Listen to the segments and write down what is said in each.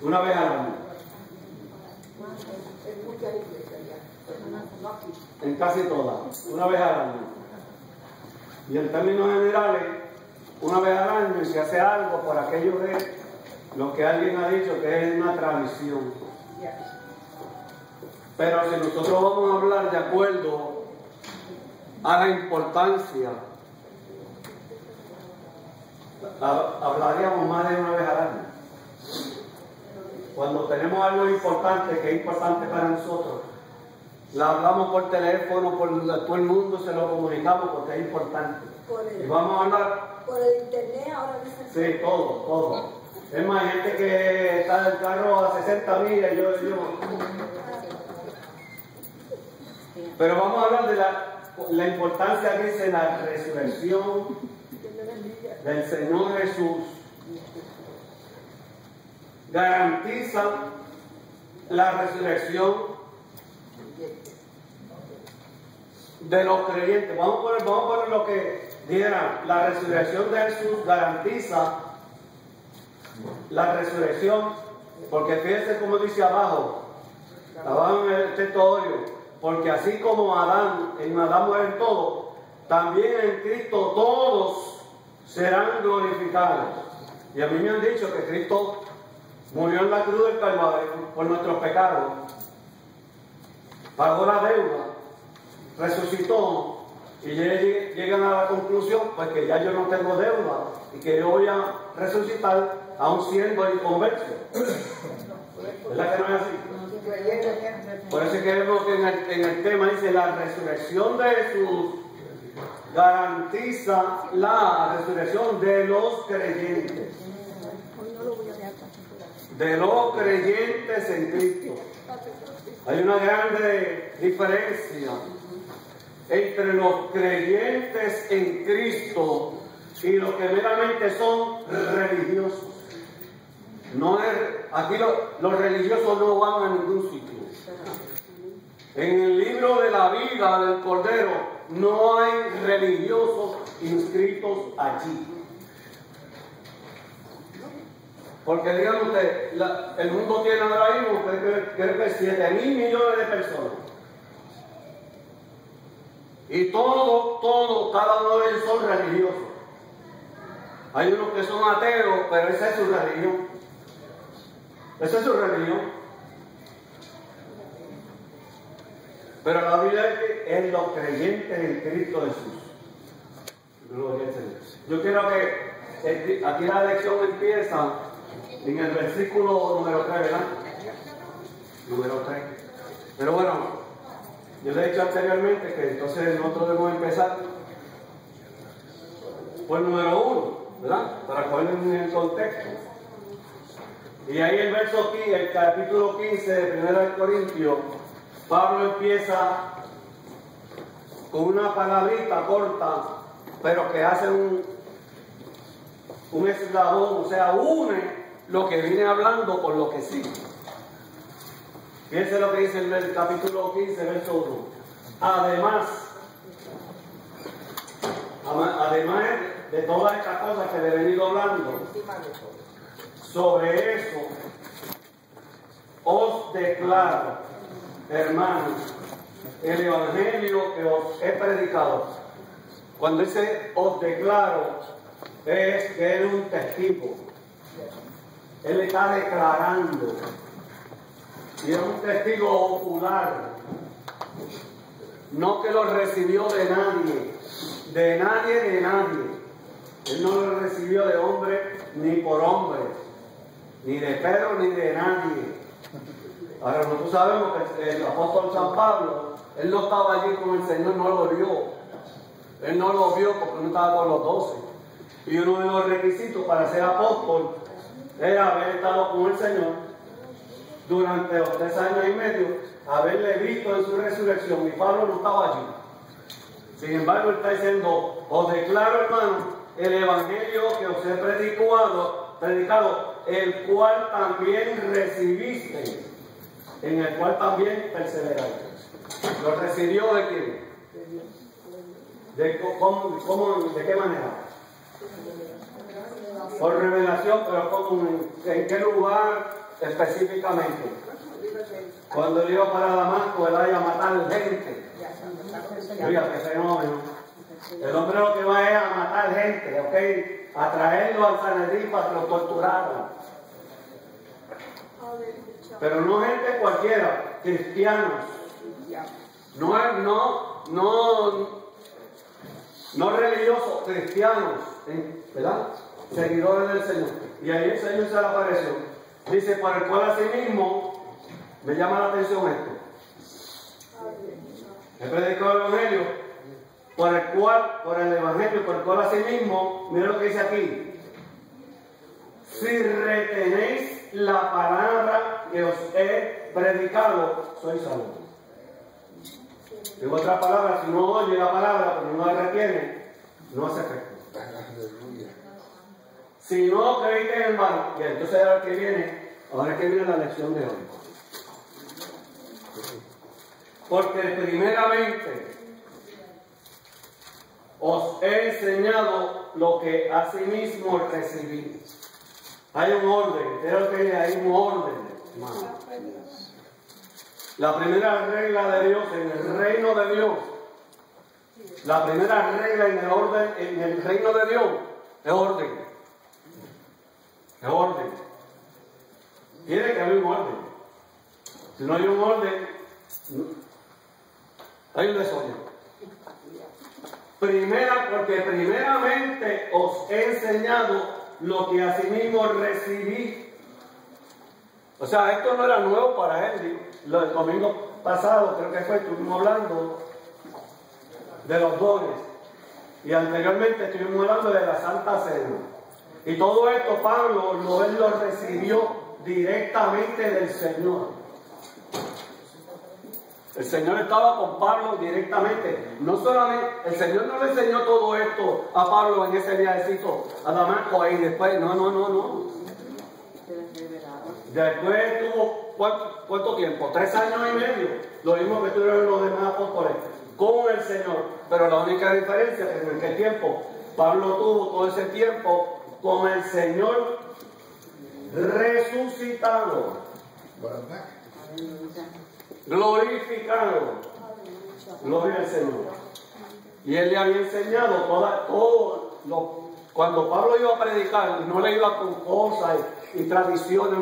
una vez al año. En casi todas, una vez al año. Y en términos generales, una vez al año se hace algo por aquello de lo que alguien ha dicho que es una tradición. Pero si nosotros vamos a hablar de acuerdo a la importancia, hablaríamos más de una vez al año. Cuando tenemos algo importante, que es importante para nosotros, la hablamos por teléfono, por todo el mundo se lo comunicamos porque es importante. Y vamos a hablar... Por el internet ahora dicen... Sí, todo. Es más, hay gente que está en el carro a 60 millas, Pero vamos a hablar de la importancia que dice la resurrección del Señor Jesús. Garantiza la resurrección de los creyentes. Vamos a poner lo que diera. La resurrección de Jesús garantiza la resurrección, porque fíjense como dice abajo en el texto, porque así como en Adán mueren todos, también en Cristo todos serán glorificados. Y a mí me han dicho que Cristo murió en la cruz del Calvario por nuestros pecados, pagó la deuda, resucitó, y llegan a la conclusión pues que ya yo no tengo deuda y que yo voy a resucitar a un siervo inconverso. ¿Verdad que no es así? Por eso es que vemos que en el tema dice la resurrección de Jesús garantiza la resurrección de los creyentes. De los creyentes en Cristo. Hay una grande diferencia entre los creyentes en Cristo y los que meramente son religiosos. Aquí los religiosos no van a ningún sitio. En el libro de la vida del Cordero no hay religiosos inscritos allí. Porque digan ustedes, el mundo tiene ahora mismo, creo que 7.000 millones de personas. Y cada uno de ellos son religiosos. Hay unos que son ateos, pero esa es su religión. Esa es su religión. Pero la Biblia es los creyentes en Cristo Jesús. Gloria al Señor. Yo quiero que aquí la lección empieza en el versículo número 3, ¿verdad? Número 3. Pero bueno, yo le he dicho anteriormente que entonces nosotros debemos empezar por el número 1, ¿verdad? Para poner en el contexto. Y ahí el capítulo 15 de 1 Corintios, Pablo empieza con una palabrita corta, pero que hace un eslabón, o sea, une lo que viene hablando con lo que sigue. Fíjense lo que dice el capítulo 15, verso 1. Además de todas estas cosas que le he venido hablando, sobre eso os declaro, hermanos, el evangelio que os he predicado. Cuando dice os declaro, es que él es un testigo. Él está declarando. Y es un testigo ocular. No que lo recibió de nadie. De nadie. Él no lo recibió de hombre ni por hombre. Ni de Pedro ni de nadie. Ahora nosotros sabemos que el apóstol San Pablo, él no estaba allí con el Señor, no lo vio. Él no lo vio porque no estaba con los 12. Y uno de los requisitos para ser apóstol era haber estado con el Señor durante los 3 años y medio, haberle visto en su resurrección. Y Pablo no estaba allí. Sin embargo, él está diciendo, os declaro, hermano, el evangelio que os he predicado, el cual también recibiste, en el cual también perseveraste. ¿Lo recibió de quién? ¿De qué manera? Por revelación, pero ¿en qué lugar? específicamente. Cuando él iba para Damasco, él iba a matar gente. Oiga, qué fenómeno. El hombre lo que va es a matar gente, ¿ok? A traerlo al Sanedrín para que lo torturaran. Pero no gente cualquiera, cristianos. No religiosos, cristianos, ¿verdad? Seguidores del Señor. Y ahí el Señor se le apareció. Dice, por el cual asimismo, me llama la atención esto. He predicado el Evangelio, por el Evangelio, por el cual asimismo, mira lo que dice aquí. Si retenéis la palabra que os he predicado, sois salvos. En otras palabras, si no oye la palabra, pero no la retiene, no hace efecto. Si no creéis en el mal, y entonces ahora que viene la lección de hoy. Porque primeramente os he enseñado lo que asimismo recibí. Hay un orden, creo que hay un orden, hermano. La primera regla de Dios en el reino de Dios, la primera regla en el reino de Dios es orden. Es orden. Tiene que haber un orden. Si no hay un orden, hay un desorden. Porque primeramente os he enseñado lo que asimismo recibí. O sea, esto no era nuevo para él. El domingo pasado, creo que estuvimos hablando de los dones. Y anteriormente estuvimos hablando de la Santa Cena. Y todo esto Pablo él lo recibió directamente del Señor. El Señor estaba con Pablo directamente. No solamente, el Señor no le enseñó todo esto a Pablo en ese viajecito a Damasco y después, no. Después tuvo, ¿cuánto tiempo? 3 años y medio. Lo mismo que tuvieron los demás apóstoles con el Señor. Pero la única diferencia es que en aquel tiempo Pablo tuvo todo ese tiempo con el Señor resucitado, glorificado. Gloria al Señor. Y él le había enseñado cuando Pablo iba a predicar, no le iba con cosas y tradiciones,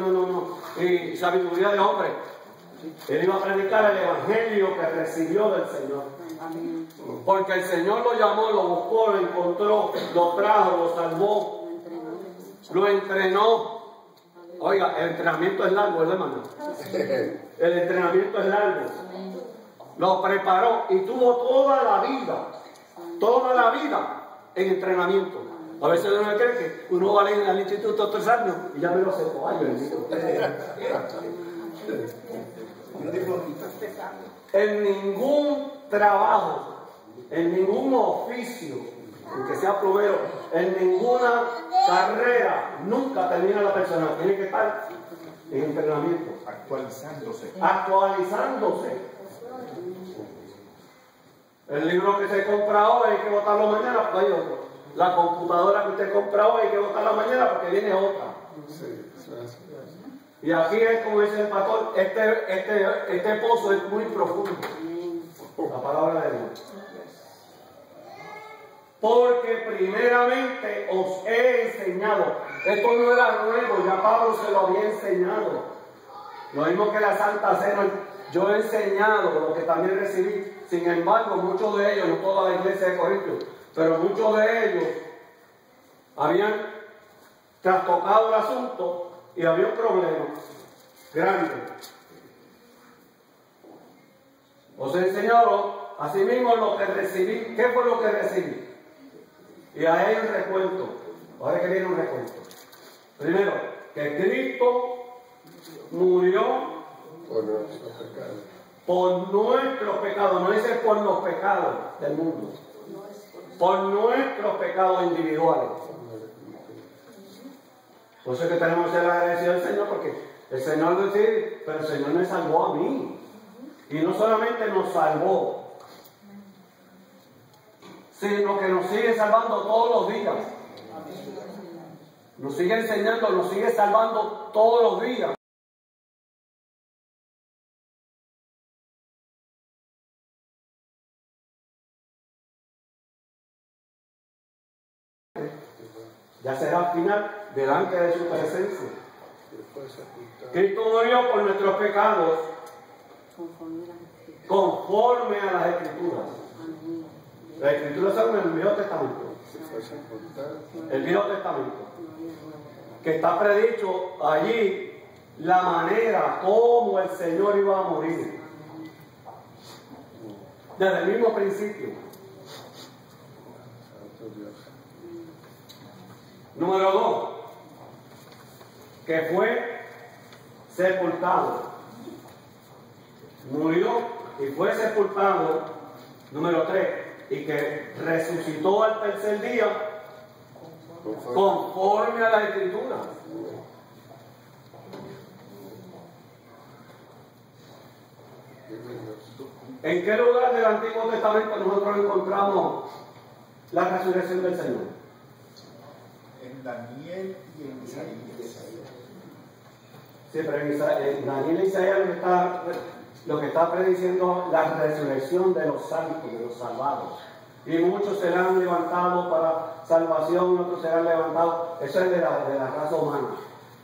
y sabiduría de hombre. Él iba a predicar el Evangelio que recibió del Señor. Porque el Señor lo llamó, lo buscó, lo encontró, lo trajo, lo salvó, lo entrenó. Oiga, el entrenamiento es largo, hermano. El entrenamiento es largo. Lo preparó y tuvo toda la vida en entrenamiento. A veces uno cree que uno va a ir al instituto 3 años y ya me lo sé. Ay, bendito. En ningún trabajo, en ningún oficio, aunque sea plomero, en ninguna carrera, nunca termina la persona. Tiene que estar en entrenamiento. Actualizándose. El libro que se compra hoy hay que botarlo mañana porque hay otro. La computadora que usted compra hoy hay que botarla mañana porque viene otra. Y aquí es como dice el pastor, este pozo es muy profundo. La palabra de Dios. Porque primeramente os he enseñado. Esto no era nuevo, ya Pablo se lo había enseñado. Lo mismo que la Santa Cena, yo he enseñado lo que también recibí. Sin embargo, muchos de ellos, no toda la iglesia de Corinto, pero muchos de ellos habían trastocado el asunto y había un problema grande. Os he enseñado asimismo lo que recibí. ¿Qué fue lo que recibí? Y ahí hay un recuento. Ahora que viene un recuento. Primero, que Cristo murió por nuestros pecados. No dice por los pecados del mundo. Por nuestros pecados individuales. Por eso es que tenemos que ser agradecidos al Señor, porque el Señor dice, pero el Señor me salvó a mí. Y no solamente nos salvó, sino que nos sigue salvando todos los días. Nos sigue enseñando, nos sigue salvando todos los días. Ya será al final delante de su presencia. Cristo murió por nuestros pecados conforme a las Escrituras. Las Escrituras son el Viejo Testamento. El Viejo Testamento. Que está predicho allí la manera como el Señor iba a morir. Desde el mismo principio. Número 2. Que fue sepultado. Murió y fue sepultado. Número 3. Y que resucitó al tercer día conforme a la Escritura. ¿En qué lugar del Antiguo Testamento nosotros encontramos la resurrección del Señor? En Daniel y en Isaías. Sí, pero en Daniel y Isaías lo que está prediciendo la resurrección de los santos, de los salvados. Y muchos serán levantados para salvación y otros serán levantados. Eso es de la raza humana.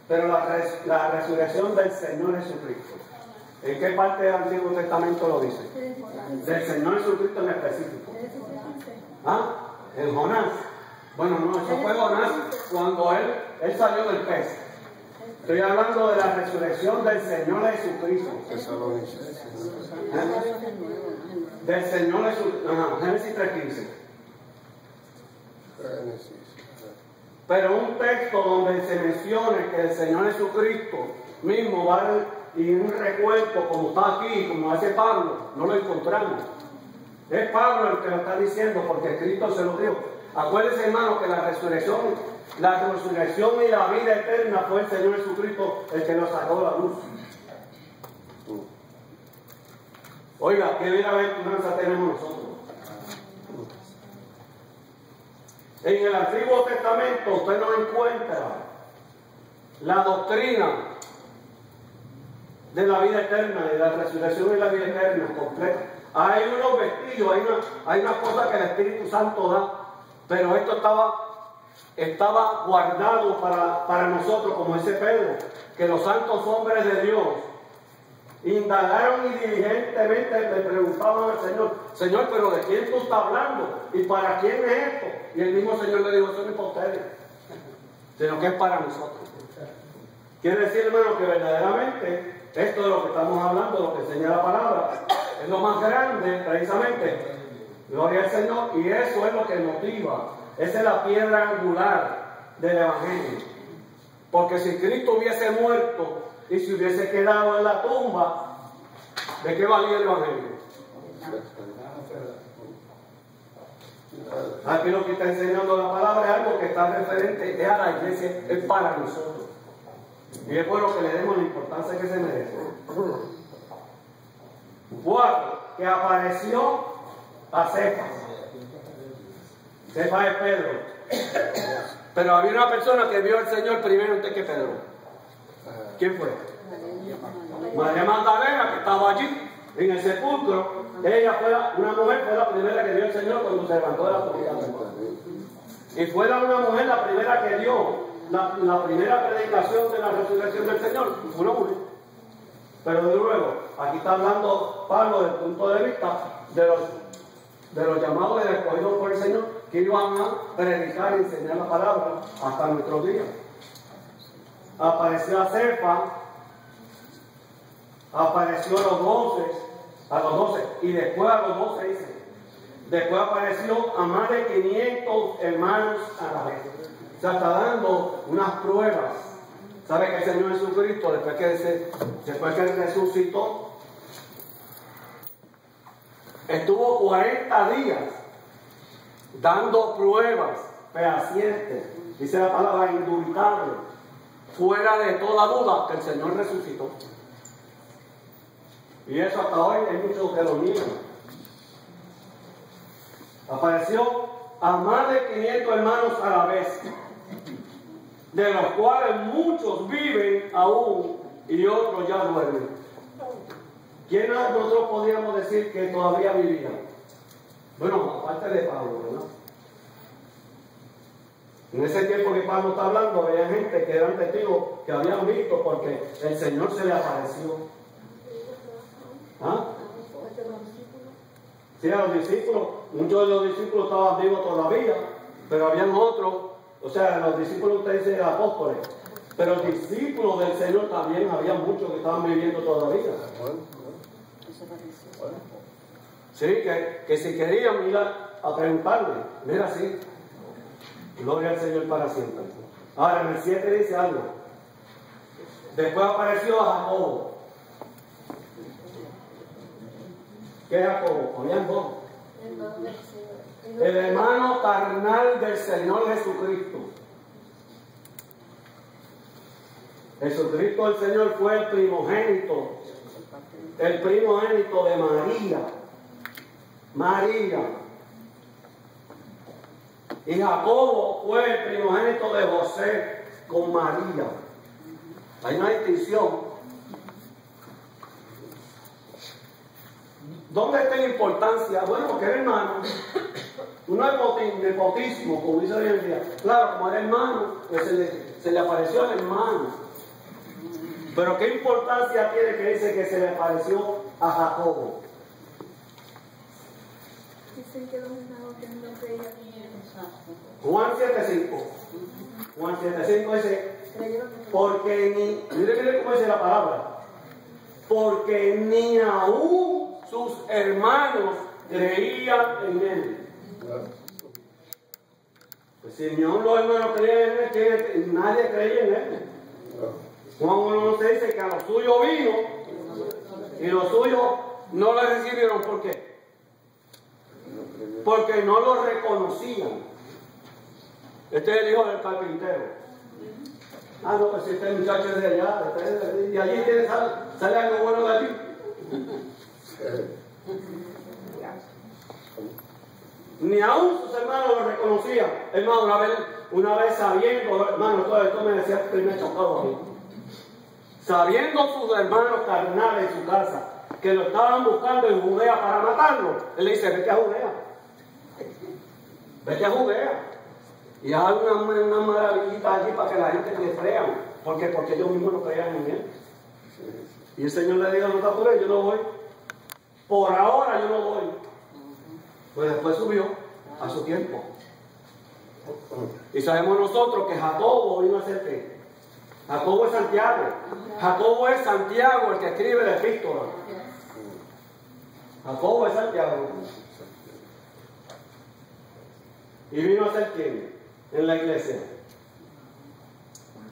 Pero la resurrección del Señor Jesucristo. ¿En qué parte del Antiguo Testamento lo dice? Del Señor Jesucristo en específico. ¿Ah? En Jonás. Bueno, no, eso fue Jonás cuando él salió del pez. Estoy hablando de la resurrección del Señor Jesucristo. Del Señor Jesucristo. Génesis 3:15. Pero un texto donde se mencione que el Señor Jesucristo mismo va y un recuerdo como está aquí, como hace Pablo, no lo encontramos. Es Pablo el que lo está diciendo porque Cristo se lo dijo. Acuérdense, hermano, que la resurrección y la vida eterna fue el Señor Jesucristo el que nos sacó de la luz. Oiga, qué bienaventuranza tenemos nosotros. En el Antiguo Testamento usted no encuentra la doctrina de la vida eterna, de la resurrección y la vida eterna completa. Hay unos vestidos, hay unas cosas que el Espíritu Santo da, pero esto estaba guardado para nosotros, como dice Pedro, que los santos hombres de Dios indagaron y diligentemente le preguntaban al Señor: Señor, pero ¿de quién tú estás hablando? ¿Y para quién es esto? Y el mismo Señor le dijo: eso no es para ustedes, sino que es para nosotros. Quiere decir, hermano, que verdaderamente esto de lo que estamos hablando, lo que enseña la palabra, es lo más grande, precisamente. Gloria al Señor. Y eso es lo que motiva. Esa es la piedra angular del Evangelio. Porque si Cristo hubiese muerto y se hubiese quedado en la tumba, ¿de qué valía el Evangelio? Aquí lo que está enseñando la palabra es algo que está referente a la iglesia, es para nosotros. Y es por lo que le demos la importancia que se merece. 4. Que apareció a Cefas. Cefas es Pedro. Pero había una persona que vio al Señor primero antes que Pedro. ¿Quién fue? María Magdalena, que estaba allí en el sepulcro. Ella una mujer fue la primera que vio al Señor cuando se levantó de la tumba. Y fue una mujer la primera que dio la primera predicación de la resurrección del Señor. Fue una mujer. Pero de luego, aquí está hablando Pablo desde el punto de vista de los llamados y escogidos por el Señor, que iban a predicar y enseñar la palabra hasta nuestros días. Apareció a Cefas, apareció a los 12, y después a los 12 dice, después apareció a más de 500 hermanos a la vez. O sea, está dando unas pruebas. ¿Sabe que el Señor Jesucristo, después que resucitó, estuvo 40 días dando pruebas fehacientes, dice la palabra indubitable, fuera de toda duda que el Señor resucitó? Y eso hasta hoy hay muchos que lo niegan. Apareció a más de 500 hermanos a la vez, de los cuales muchos viven aún y otros ya duermen. ¿Quién de nosotros podríamos decir que todavía vivía? Bueno, aparte de Pablo, ¿verdad? En ese tiempo que Pablo está hablando, había gente que eran testigos que habían visto porque el Señor se le apareció. ¿Ah? Sí, a los discípulos, muchos de los discípulos estaban vivos todavía, pero habían otros, o sea, los discípulos ustedes dicen apóstoles, pero discípulos del Señor también había muchos que estaban viviendo todavía. Sí, que si querían ir a preguntarle, mira así, gloria al Señor para siempre. Ahora en el 7 dice algo. Después apareció a Jacobo. ¿Qué es Jacobo? Habían dos. El hermano carnal del Señor Jesucristo. Jesucristo el Señor fue el primogénito de María. María. Y Jacobo fue el primogénito de José con María. Hay una distinción. ¿Dónde está la importancia? Bueno, porque era hermano. No es nepotismo, como dice hoy en día. Claro, como era hermano, pues se le apareció el hermano. Pero ¿qué importancia tiene que dice que se le apareció a Jacobo? Dicen que los hermanos que no creían en él. Juan 7:5. Juan 7:5 dice, porque mire cómo dice la palabra, porque ni aún sus hermanos creían en él. Pues si ni aún los hermanos creían en él, nadie creía en él. Juan 1:11 dice que a los suyos vino y los suyos no le recibieron. ¿Por qué? Porque no lo reconocían. Este es el hijo del carpintero. Ah, no, pues si este muchacho es de allá, y allí sale algo bueno de allí. Ni aún sus hermanos lo reconocían. Hermano, una vez sabiendo, hermano, esto me decía el primer chocado aquí. Sabiendo sus hermanos carnales en su casa que lo estaban buscando en Judea para matarlo, él le dice, vete a Judea. Vete a Judea. Y haz una maravillita allí para que la gente le crea. Porque ellos mismos no creían en él. Y el Señor le dijo, no te apures, yo no voy. Por ahora yo no voy. Pues después subió a su tiempo. Y sabemos nosotros que Jacobo vino a ser qué. Jacobo es Santiago. Jacobo es Santiago el que escribe la epístola. Jacobo es Santiago. ¿Y vino a ser quién? En la iglesia.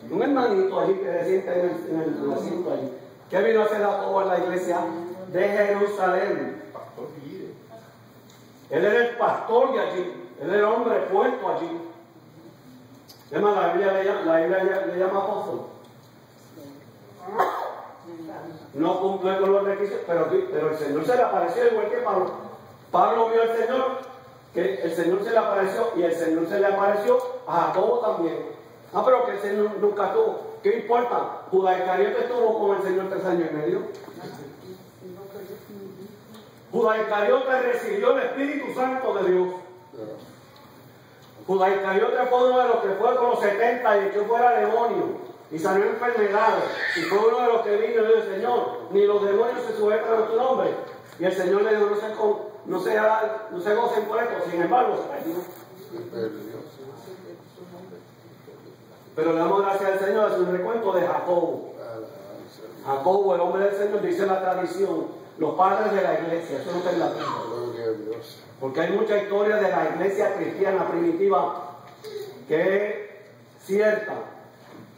Un hermanito allí que se siente en el asiento allí. ¿Qué vino a hacer Jacobo en la iglesia de Jerusalén? Pastor líder. Él era el pastor de allí. Él era el hombre puesto allí. Es más, la Biblia le llama apóstol. No cumple con los requisitos, pero el Señor se le apareció igual que Pablo. Pablo vio al Señor, que el Señor se le apareció, y el Señor se le apareció a Jacobo también. Ah, pero que el Señor nunca estuvo. ¿Qué importa? Judas Iscariote estuvo con el Señor 3 años y medio. Judas Iscariote recibió el Espíritu Santo de Dios. Judas Iscariote fue uno de los que fue con los 70 y echó fuera demonios y salió enfermedades. Y fue uno de los que vino y dijo, Señor, ni los demonios se sujetan a tu nombre. Y el Señor le dijo, no se gocen por esto. Sin embargo, se perdió. Pero le damos gracias al Señor, es un recuento de Jacobo. Jacobo, el hombre del Señor, dice la tradición, los padres de la iglesia, eso no está en la Biblia. Porque hay mucha historia de la iglesia cristiana primitiva que es cierta.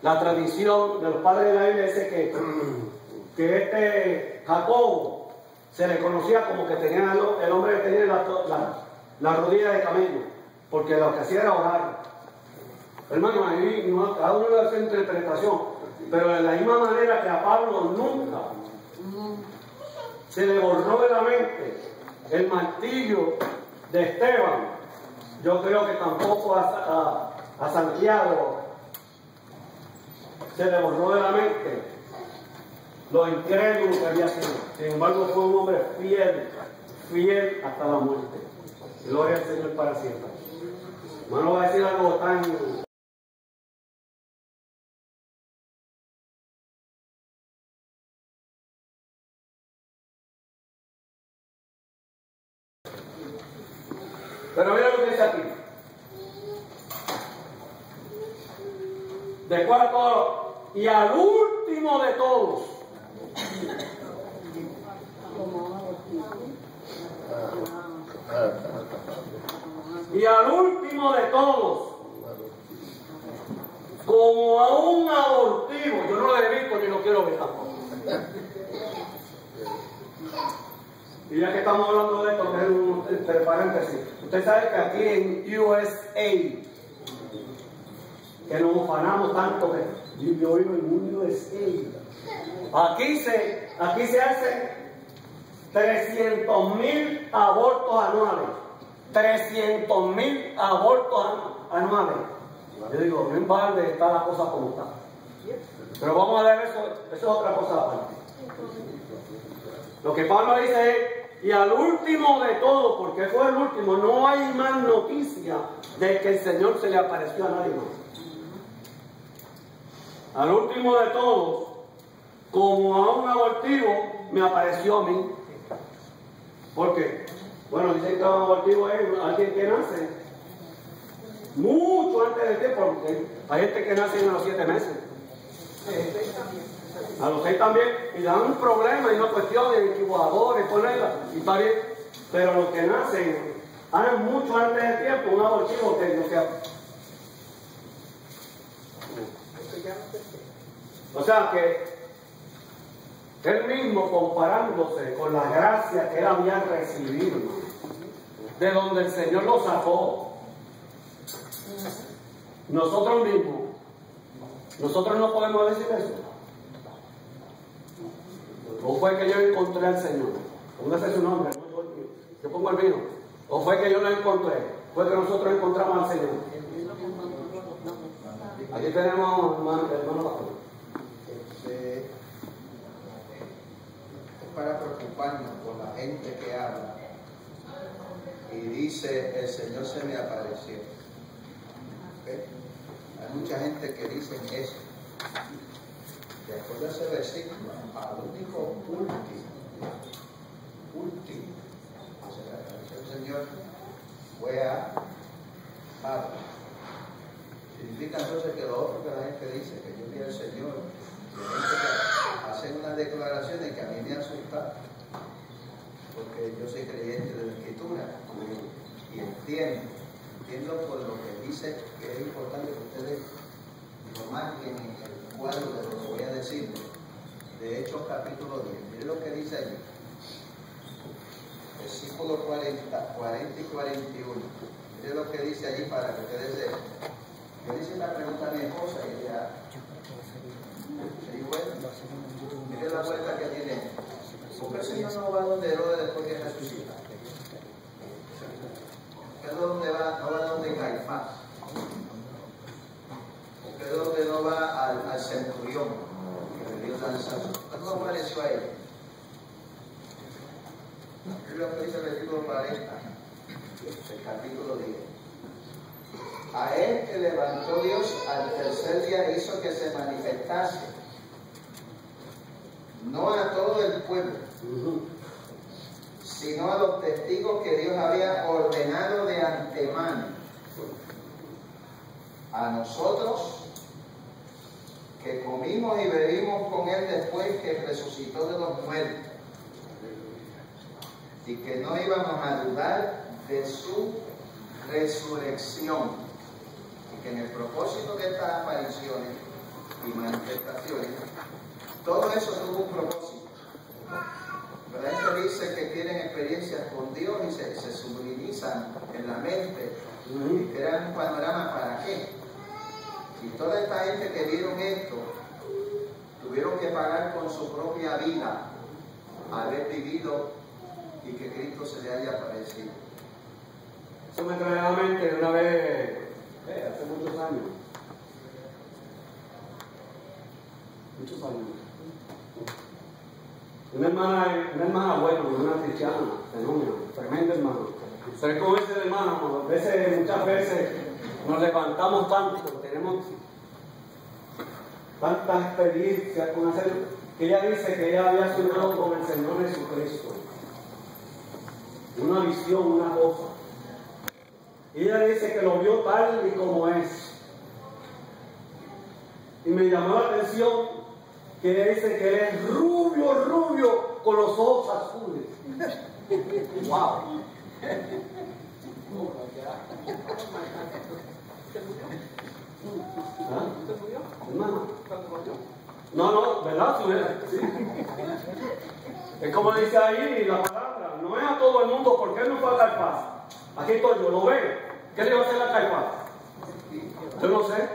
La tradición de los padres de la Biblia dice que este Jacobo se le conocía como que tenía el hombre que tenía la rodilla de camello, porque lo que hacía era orar. Hermano, ahí cada uno le hace interpretación, pero de la misma manera que a Pablo nunca se le borró de la mente el martillo de Esteban, yo creo que tampoco a Santiago se le borró de la mente lo incrédulo que había sido. Sin embargo, fue un hombre fiel hasta la muerte. Gloria al Señor para siempre. Hermano, va a decir algo tan Pero mira lo que dice aquí. Después de todo, y al último de todos. Y al último de todos, como a un abortivo, yo no lo he visto ni lo quiero ver tampoco. Y ya que estamos hablando de esto, que es entre paréntesis, usted sabe que aquí en USA, que nos ufanamos tanto, que yo vivo en USA, aquí se hacen 300,000 abortos anuales. 300,000 abortos anuales. Yo digo, no en balde está la cosa como está. Pero vamos a ver eso es otra cosa aparte. Lo que Pablo dice es, y al último de todo, porque fue el último, no hay más noticia de que el Señor se le apareció a nadie más. Al último de todos, como a un abortivo, me apareció a mí. ¿Por qué? Bueno, dicen que un abortivo es alguien que nace mucho antes del tiempo, porque hay gente que nace a los 7 meses. A los 6 también, y dan un problema y una cuestión de incubadores, ponerla, y está bien. Pero los que nacen, mucho antes del tiempo, un abortivo que no sea. O sea que él mismo comparándose con la gracia que él había recibido, de donde el Señor lo sacó. Nosotros mismos, nosotros no podemos decir eso. O fue que yo encontré al Señor. Póngase su nombre. Yo pongo el mío. O fue que yo lo encontré. Fue que nosotros encontramos al Señor. Aquí tenemos hermano pastor. Es para preocuparnos por la gente que habla y dice, el Señor se me apareció. ¿Okay? Hay mucha gente que dice eso. Después de ese versículo, al único último, el Señor fue a Pablo. Significa entonces que lo otro que la gente dice, que yo vi al Señor, y la gente que hacen unas declaraciones que a mí me asustan, porque yo soy creyente de la Escritura y entiendo por lo que dice que es importante que ustedes lo marquen en el cuadro de lo que voy a decir, de Hechos capítulo 10. Miren lo que dice allí, versículos 40 y 41. Miren lo que dice allí para que ustedes vean. Yo le hice la pregunta a mi esposa y ella bueno, mire la vuelta que tiene. ¿Por qué el Señor no va donde Herodes después que resucita? ¿Por qué no va donde Caifás? ¿Por qué no va al centurión que le dio lanzazo? ¿Por qué no apareció a él? Es lo que dice el versículo 40, el capítulo 10. A él que levantó Dios al tercer día hizo que se manifestase, no a todo el pueblo, sino a los testigos que Dios había ordenado de antemano. A nosotros, que comimos y bebimos con él después que resucitó de los muertos, y que no íbamos a dudar de su resurrección. Que en el propósito de estas apariciones y manifestaciones, todo eso tuvo un propósito. Pero la gente dice que tienen experiencias con Dios y se sublimizan en la mente y crean un panorama para qué. Y toda esta gente que vieron esto tuvieron que pagar con su propia vida haber vivido y que Cristo se le haya aparecido. Eso me trae a la mente una vez. Hace muchos años. Una hermana buena, una cristiana, fenómeno, tremenda hermana. Pero es como ese hermano, muchas veces nos levantamos tanto, tenemos tantas experiencias con hacer, que ella dice que ella había soñado con el Señor Jesucristo. Una visión, una cosa. Y ella dice que lo vio tal y como es. Y me llamó la atención que ella dice que es rubio, rubio, con los ojos azules. ¡Wow! ¿Ah? Hermano. No, ¿verdad? Sí. Es como dice ahí la palabra, no es a todo el mundo, ¿por qué no fue a Caifás? Aquí estoy yo, ¿lo ve? ¿Qué le va a hacer a Caifás? Yo no sé,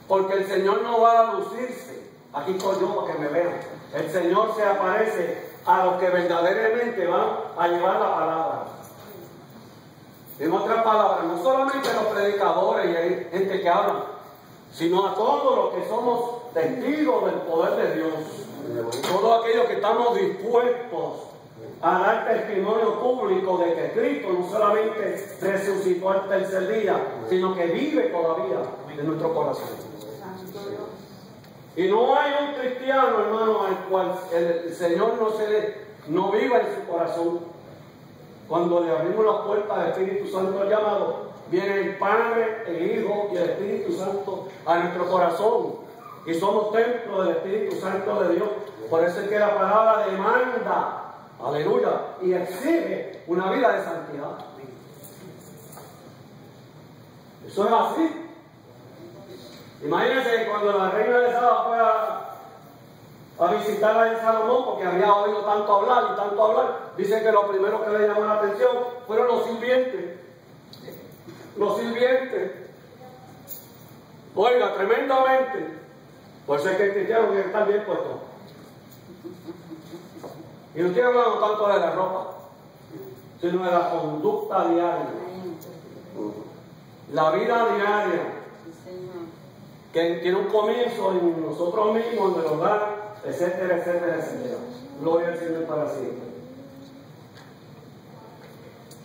porque el Señor no va a lucirse. Aquí estoy yo para que me vean. El Señor se aparece a los que verdaderamente van a llevar la palabra. En otras palabras, no solamente los predicadores y hay gente que habla, sino a todos los que somos testigos del poder de Dios. Todos aquellos que estamos dispuestos a dar testimonio público de que Cristo no solamente resucitó al tercer día, sino que vive todavía en nuestro corazón. Y no hay un cristiano, hermano, al cual el Señor no viva en su corazón. Cuando le abrimos las puertas al Espíritu Santo al llamado, viene el Padre, el Hijo y el Espíritu Santo a nuestro corazón. Y somos templo del Espíritu Santo de Dios. Por eso es que la palabra demanda, aleluya, y exige una vida de santidad. Eso es así. Imagínense cuando la reina de Saba fue a visitarla en Salomón, porque había oído tanto hablar, dice que lo primero que le llamó la atención fueron los sirvientes. Los sirvientes. Oiga, tremendamente. Por eso es que el cristiano tiene que estar bien puesto. Y no estoy hablando tanto de la ropa, sino de la conducta diaria. La vida diaria. Que tiene un comienzo en nosotros mismos, en el hogar, etcétera, etcétera, etcétera. Gloria al Señor para siempre.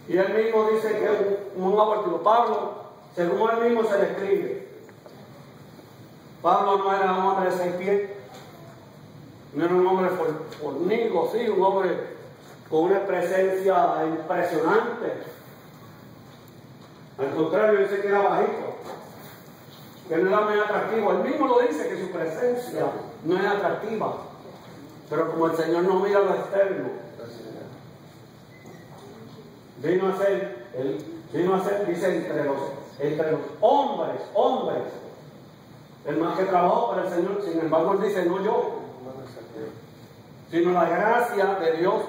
Y él mismo dice que es un abortivo. Pablo, según él mismo se le escribe, Pablo no era un hombre de 6 pies, no era un hombre fornido, sí, un hombre con una presencia impresionante. Al contrario, dice que era bajito, que no era muy atractivo. Él mismo lo dice, que su presencia no es atractiva. Pero como el Señor no mira lo externo, vino a ser, dice, entre los hombres, el más que trabajó para el Señor. Sin embargo, él dice, no yo, sino la gracia de Dios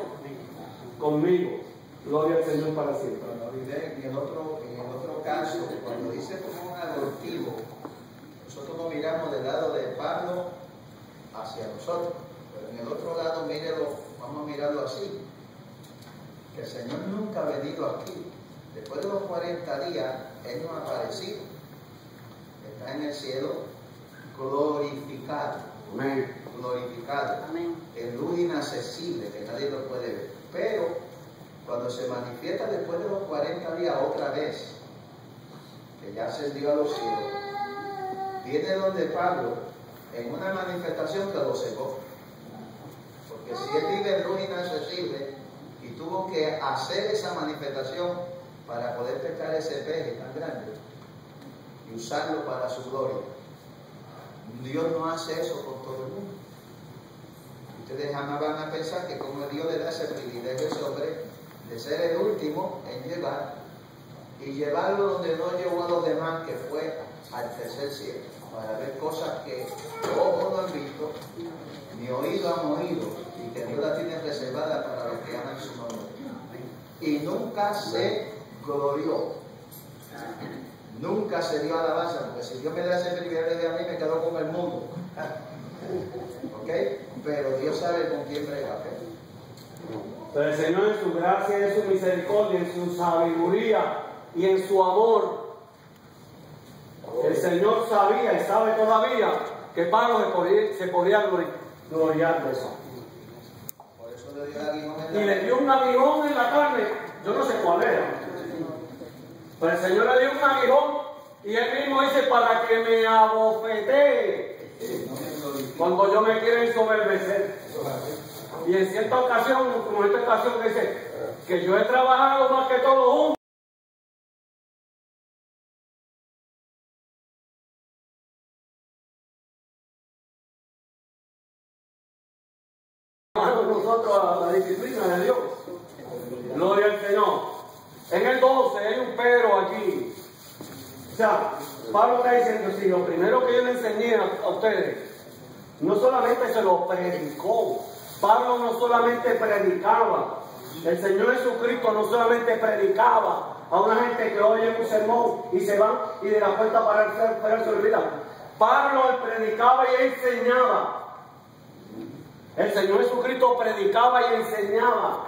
conmigo. Gloria al Señor para siempre. En el otro caso, cuando dice como un adoptivo, nosotros lo miramos del lado de Pablo hacia nosotros, pero en el otro lado, mírelo, vamos a mirarlo así, que el Señor nunca ha venido aquí. Después de los 40 días, Él no ha aparecido. Está en el cielo glorificado. Amén. Glorificado. Amén. En luz inaccesible, que nadie lo puede ver. Pero cuando se manifiesta después de los 40 días otra vez, que ya ascendió a los cielos, viene donde Pablo en una manifestación que lo cegó. Porque si él vive en luz inaccesible y tuvo que hacer esa manifestación para poder pescar ese pez tan grande y usarlo para su gloria, Dios no hace eso con todo el mundo. Ustedes jamás van a pensar que como Dios le da ese privilegio a ese hombre de ser el último en llegar y llevarlo donde no llevó a los demás, que fue al tercer cielo, para ver cosas que ojos no han visto, ni oído han oído, y que Dios las tiene reservadas para los que aman su nombre. Y nunca se glorió, nunca se dio alabanza, porque si Dios me da ese privilegio de a mí, me quedo con el mundo. ¿Ok? Pero Dios sabe con quién brega. Pero el Señor en su gracia, en su misericordia, en su sabiduría y en su amor, el Señor sabía y sabe todavía que Pablo se podía gloriar de eso. Por eso le dio el aguijón en Y la le dio un aguijón en la carne, yo no sé cuál era. Pero el Señor le dio un aguijón y él mismo dice, para que me abofetee cuando yo me quiera ensoberbecer. Y en cierta ocasión, como en esta ocasión, dice que yo he trabajado más que todos juntos. mano de nosotros a la disciplina de Dios. Gloria al Señor. En el 12 hay un pero aquí. O sea, Pablo está diciendo, si lo primero que yo le enseñé a ustedes, no solamente se lo predicó, Pablo no solamente predicaba, el Señor Jesucristo no solamente predicaba a una gente que oye un sermón y se van y de la puerta para se olvida. Pablo predicaba y enseñaba. El Señor Jesucristo predicaba y enseñaba.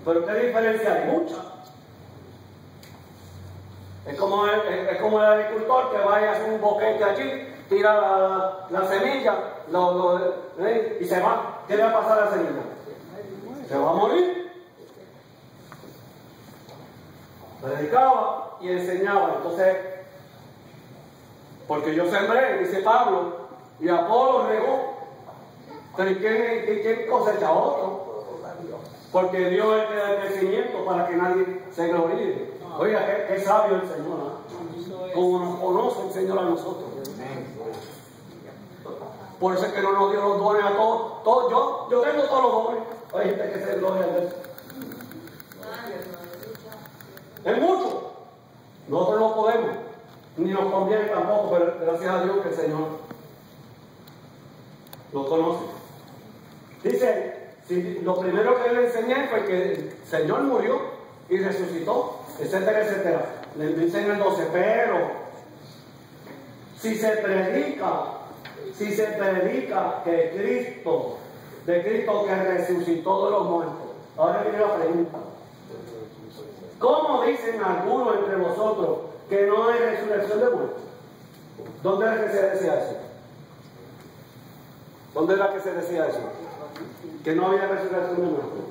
Pero ¿qué diferencia hay? Mucha. Es como el agricultor que vaya a hacer un boquete allí, tira la semilla y se va. ¿Qué le va a pasar a la semilla? Se va a morir. Predicaba y enseñaba. Entonces, porque yo sembré, dice Pablo, y Apolo regó. Pero ¿quién cosecha? Otro. Porque Dios es el que da el crecimiento para que nadie se gloríe. Oiga, qué sabio el Señor, ¿eh? Como nos conoce el Señor a nosotros. Por eso es que no nos dio los dones a todos. Yo tengo todos los dones. Oye, hay que ser gloria a Dios. Es mucho. Nosotros no podemos, ni nos conviene tampoco, pero gracias a Dios que el Señor lo conoce. Dice, lo primero que le enseñé fue que el Señor murió y resucitó, etcétera, etcétera. Le enseño el 12, pero si se predica que Cristo que resucitó de los muertos. Ahora viene la pregunta. ¿Cómo dicen algunos entre vosotros que no hay resurrección de muertos? ¿Dónde era que se decía eso? ¿Dónde era que se decía eso? Que no había resurrección de muertos.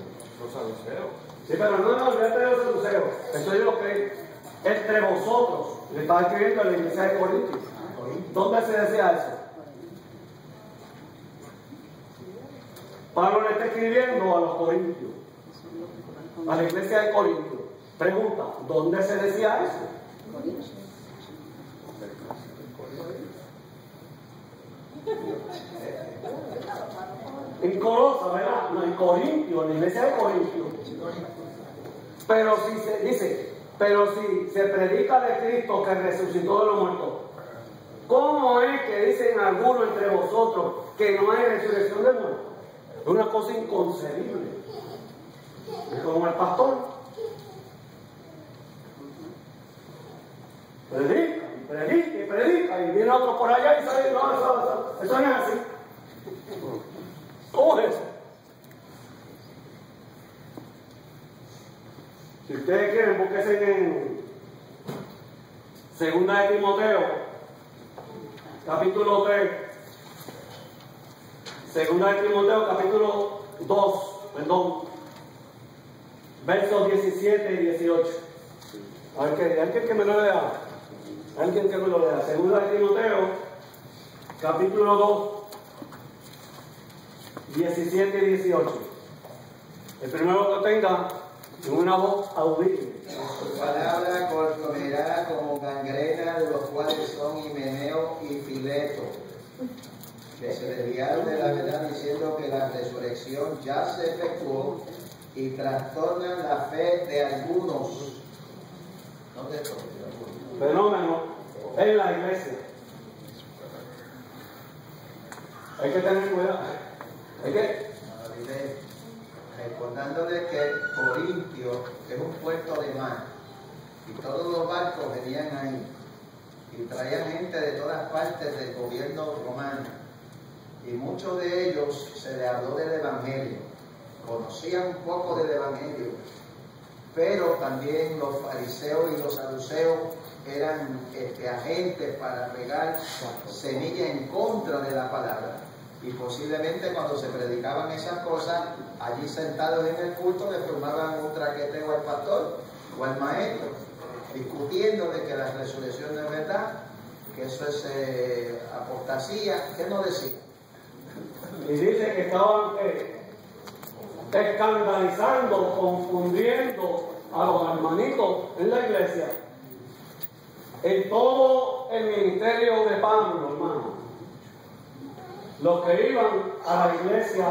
Los saduceos. Sí, pero no, olvídate de los saduceos. Eso es lo que entre vosotros le estaba escribiendo a la iglesia de Corintios. ¿Dónde se decía eso? Pablo le está escribiendo a los corintios, a la iglesia de Corintios. Pregunta, ¿dónde se decía eso? En Colosas, ¿verdad? No, en Corintios, en la iglesia de Corintios. Pero si se predica de Cristo que resucitó de los muertos, ¿cómo es que dicen algunos entre vosotros que no hay resurrección de muertos? Es una cosa inconcebible. Es como el pastor. Predica, y viene otro por allá y sale, no, eso no es así. ¿Cómo es eso? Si ustedes quieren, búsquense en 2 de Timoteo, capítulo 3. 2 de Timoteo, capítulo 2, versos 17 y 18. Alguien que me lo lea. Alguien que me lo lea. 2 de Timoteo, capítulo 2, 17 y 18. El primero que tenga en una voz audible. Su palabra corroerá como gangrena, de los cuales son Himeneo y Fileto, que se desviaron de la verdad diciendo que la resurrección ya se efectuó y trastornan la fe de algunos. ¿Dónde está? Fenómeno en la iglesia. Hay que tener cuidado. Hay que recordándole que Corintio es un puerto de mar y todos los barcos venían ahí y traían gente de todas partes del gobierno romano y muchos de ellos se les habló del evangelio, conocían un poco del evangelio, pero también los fariseos y los saduceos eran agentes para pegar semilla en contra de la palabra. Y posiblemente cuando se predicaban esas cosas, allí sentados en el culto le formaban un traqueteo al pastor o al maestro, discutiendo de que la resurrección no es verdad, que eso es apostasía. ¿Qué no decía? Y dice que estaban escandalizando, confundiendo a los hermanitos en la iglesia. En todo el ministerio de Pablo, hermano, los que iban a la iglesia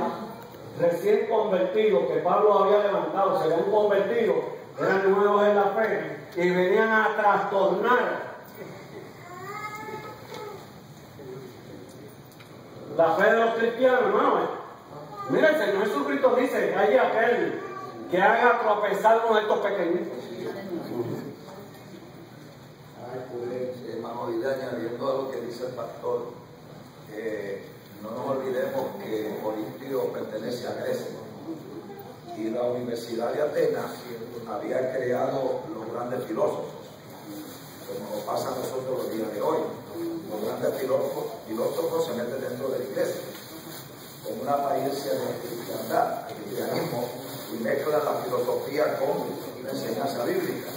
recién convertidos que Pablo había levantado, se habían convertido, eran nuevos en la fe y venían a trastornar la fe de los cristianos, hermano. Mira, el Señor Jesucristo dice: hay aquel que haga tropezar uno de estos pequeñitos. Hermano, y añadiendo a lo que dice el pastor, no nos olvidemos que Corintio pertenece a Grecia y la Universidad de Atenas había creado los grandes filósofos, como nos pasa a nosotros los días de hoy. Los grandes filósofos se meten dentro de la iglesia con una apariencia de cristiandad, cristianismo, y mezclan la filosofía con la enseñanza bíblica.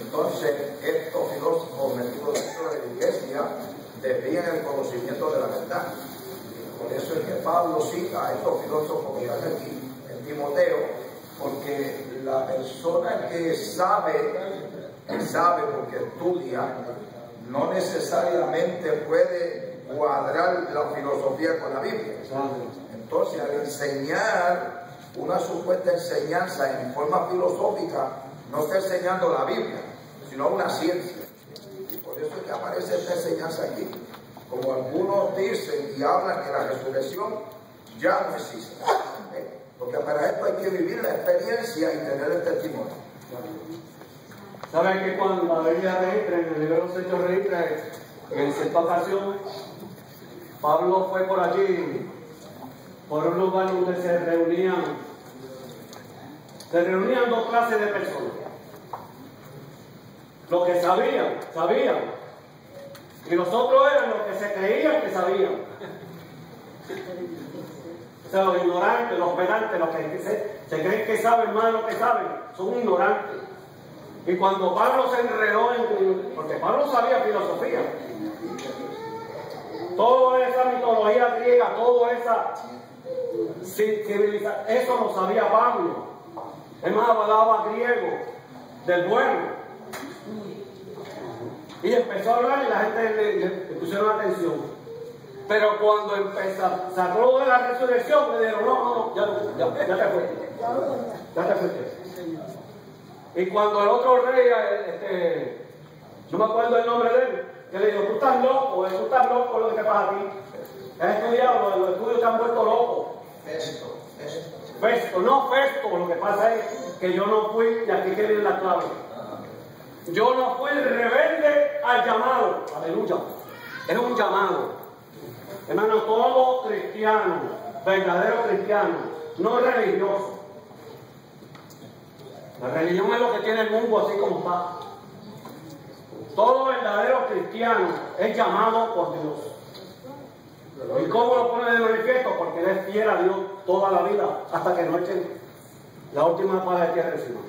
Entonces, estos filósofos metidos dentro de la iglesia desvían el conocimiento de la verdad. Por eso es que Pablo cita a estos filósofos que están aquí en Timoteo, porque la persona que sabe porque estudia, no necesariamente puede cuadrar la filosofía con la Biblia. Entonces, al enseñar una supuesta enseñanza en forma filosófica, no está enseñando la Biblia, sino una ciencia. Y por eso es que aparece esta enseñanza aquí. Como algunos dicen y hablan que la resurrección ya no existe. Porque para esto hay que vivir la experiencia y tener el testimonio. ¿Saben que cuando la Biblia registra, en el libro de los Hechos registra, en cierta ocasión, Pablo fue por allí, por un lugar donde se reunían dos clases de personas. Los que sabían. Y los otros eran los que se creían que sabían. O sea, los ignorantes, los pedantes, los que se creen que saben más de lo que saben, son ignorantes. Y cuando Pablo se enredó porque Pablo sabía filosofía, toda esa mitología griega, toda esa civilización, eso lo sabía Pablo. Es más, hablaba griego, del bueno. Y empezó a hablar y la gente le pusieron atención. Pero cuando sacó de la resurrección, le dijeron: no, ya te fuiste. Ya te fuiste. Y cuando el otro rey, no me acuerdo el nombre de él, que le dijo: tú estás loco lo que te pasa a ti. Has estudiado, los estudios te han vuelto locos. Festo, lo que pasa es que yo no fui, y aquí que viene la clave. Yo no fui rebelde al llamado. Aleluya. Es un llamado. Hermano, todo cristiano, verdadero cristiano, no religioso. La religión es lo que tiene el mundo así como está. Todo verdadero cristiano es llamado por Dios. ¿Y cómo lo pone de manifiesto? Porque él es fiel a Dios toda la vida, hasta que no echen la última paga de tierra encima.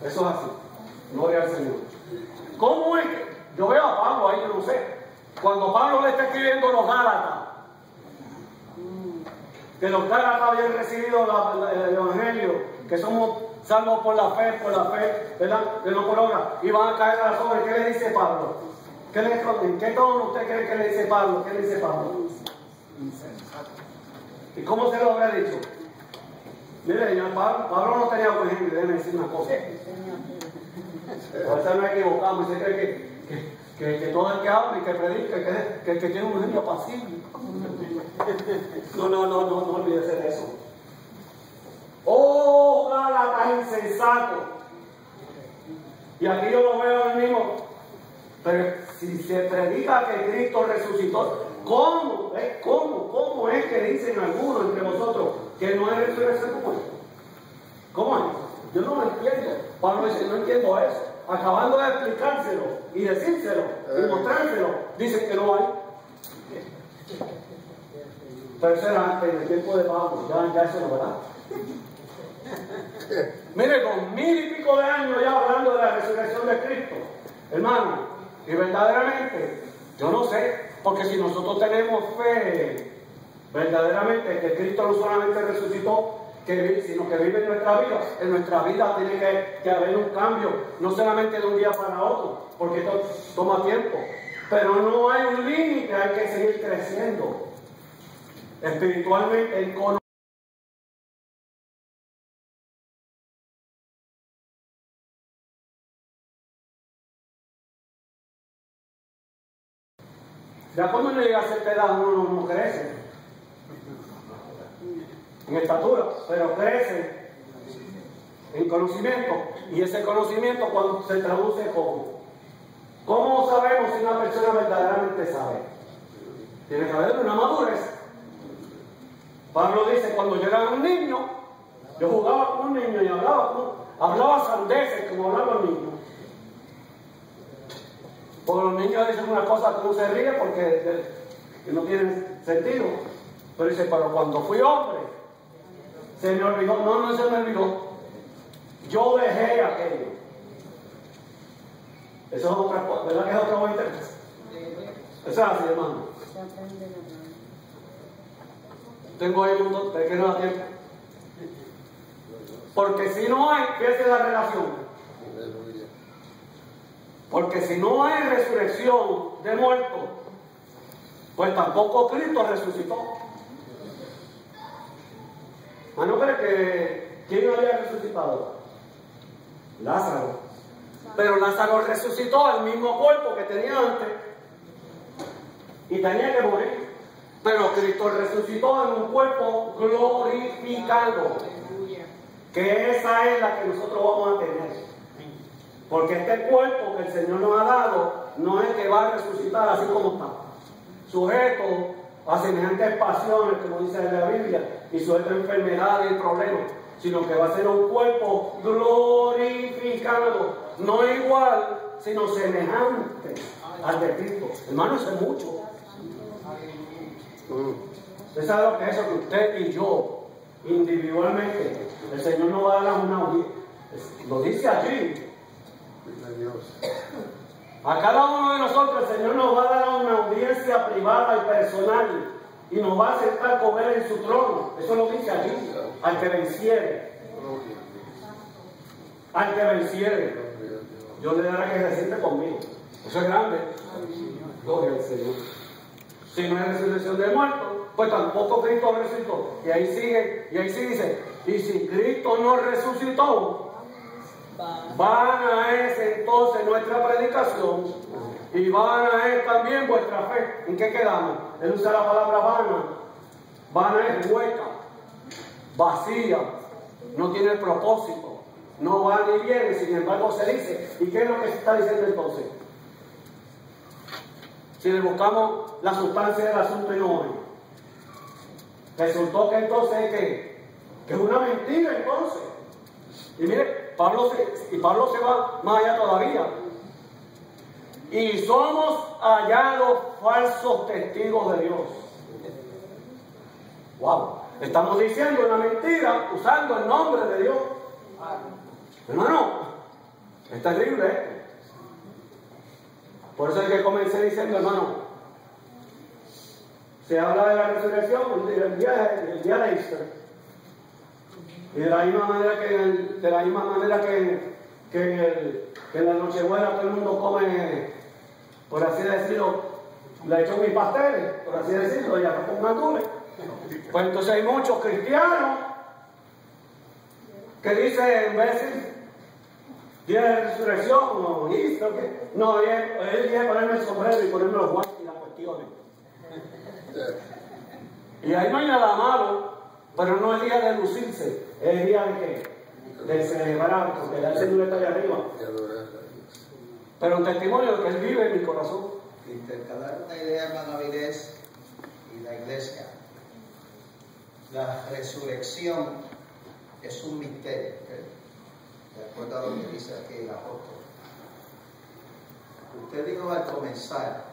Eso es así. Gloria al Señor. ¿Cómo es que? Yo veo a Pablo ahí, yo no sé. Cuando Pablo le está escribiendo a los Gálatas, que los Gálatas habían recibido el Evangelio, que somos salvos por la fe, ¿verdad? Que no por obra, y van a caer a las obras. ¿Qué le dice Pablo? ¿En qué tono usted cree que le dice Pablo? ¿Qué le dice Pablo? ¿Y cómo se lo habrá dicho? Mire, Pablo no tenía buen ejemplo, déjeme decir una cosa. Ahorita no equivocamos, se cree que todo el que habla y que predica, que tiene un genio pasible. No olvídese de eso. ¡Oh, Gálatas insensato! Y aquí yo lo veo en el mismo. Pero si se predica que Cristo resucitó, ¿cómo es que dicen algunos entre vosotros que no hay resurrección como esto? ¿Cómo es? Yo no lo entiendo. Pablo dice: no entiendo eso. Acabando de explicárselo y decírselo y mostrárselo, dicen que no hay. Pero eso era antes, en el tiempo de Pablo, ya eso no, ¿verdad? Mire, con 1000 y pico de años ya hablando de la resurrección de Cristo, hermano, y verdaderamente, yo no sé, porque si nosotros tenemos fe, verdaderamente, que Cristo no solamente resucitó, sino que vive en nuestra vida tiene que haber un cambio, no solamente de un día para otro, porque esto toma tiempo, pero no hay un límite, hay que seguir creciendo. espiritualmente, en conocimiento. Ya cuando uno llega a cierta edad uno no crece en estatura, pero crece en conocimiento. Y ese conocimiento cuando se traduce como, ¿cómo sabemos si una persona verdaderamente sabe? Tiene que haber una madurez. Pablo dice, cuando yo era un niño, yo jugaba con un niño y hablaba sandeces como hablaban los niños. Porque los niños dicen una cosa que uno se ríe porque no tiene sentido. Pero dice, pero cuando fui hombre, se me olvidó. No se me olvidó. Yo dejé aquello. Eso es otra cosa, ¿verdad que es otra cosa? Eso es así, hermano. Tengo ahí un montón, pero es que no da tiempo. Porque si no hay, ¿qué es la relación? Porque si no hay resurrección de muertos, pues tampoco Cristo resucitó. ¿No cree que quién había resucitado? Lázaro. Pero Lázaro resucitó el mismo cuerpo que tenía antes y tenía que morir. Pero Cristo resucitó en un cuerpo glorificado, que esa es la que nosotros vamos a tener. Porque este cuerpo que el Señor nos ha dado no es que va a resucitar así como está, sujeto a semejantes pasiones, como dice en la Biblia, y sujeto a enfermedades y problemas, sino que va a ser un cuerpo glorificado, no igual, sino semejante al de Cristo. Hermano, eso es mucho. Usted sabe lo que es eso, que usted y yo, individualmente, el Señor nos va a dar una audiencia. Lo dice allí. A cada uno de nosotros el Señor nos va a dar una audiencia privada y personal y nos va a sentar con Él en su trono. Eso lo dice allí. Al que venciere. Al que venciere. Yo le daré que se siente conmigo. Eso es grande. Gloria al Señor. Si no hay resurrección de muertos, pues tampoco Cristo resucitó. Y ahí sigue, dice, y si Cristo no resucitó, vana es entonces nuestra predicación y vana es también vuestra fe. ¿En qué quedamos? Él usa la palabra vana. Vana es hueca, vacía, no tiene propósito, no va ni viene, sin embargo se dice. ¿Y qué es lo que se está diciendo entonces? Si le buscamos la sustancia del asunto y no hay, resultó que entonces que es una mentira entonces. Y mire, Pablo se va más allá todavía. Y somos hallados falsos testigos de Dios. Wow, estamos diciendo una mentira usando el nombre de Dios. Hermano, es terrible esto. Por eso es que comencé diciendo, hermano, se habla de la resurrección el día de Easter. Y de la misma manera que en la Nochebuena todo el mundo come, por así decirlo, le echan mis pasteles, por así decirlo, y acá con mandules. Pues entonces hay muchos cristianos que dicen, en vez de día de resurrección o Easter, ¿qué? No, él viene a ponerme el sombrero y ponerme los guantes y las cuestiones. Y ahí no hay nada malo, pero no es día de lucirse, es día de qué? De celebrar, porque el Señor está allá arriba. Pero un testimonio de que Él vive en mi corazón. Intercalar una idea, hermano Avilés, y la iglesia. La resurrección es un misterio, de acuerdo a lo que dice aquí el apóstol. Usted dijo al comenzar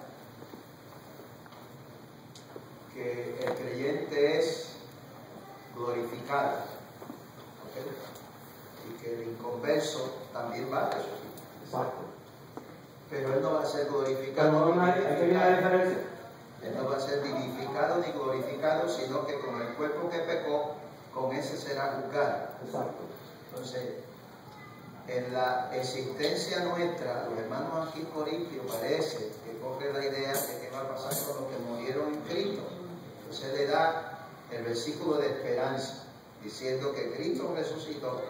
que el creyente es glorificado, ¿okay? Y que el inconverso también va a resucitar. Exacto. Pero él no va a ser glorificado. Él no va a ser vivificado ni glorificado, sino que con el cuerpo que pecó, con ese será juzgado. Exacto. Entonces, en la existencia nuestra, los hermanos aquí en Corintio parece que corre la idea de qué va a pasar con los que murieron en Cristo. Entonces le da el versículo de esperanza, diciendo que Cristo resucitó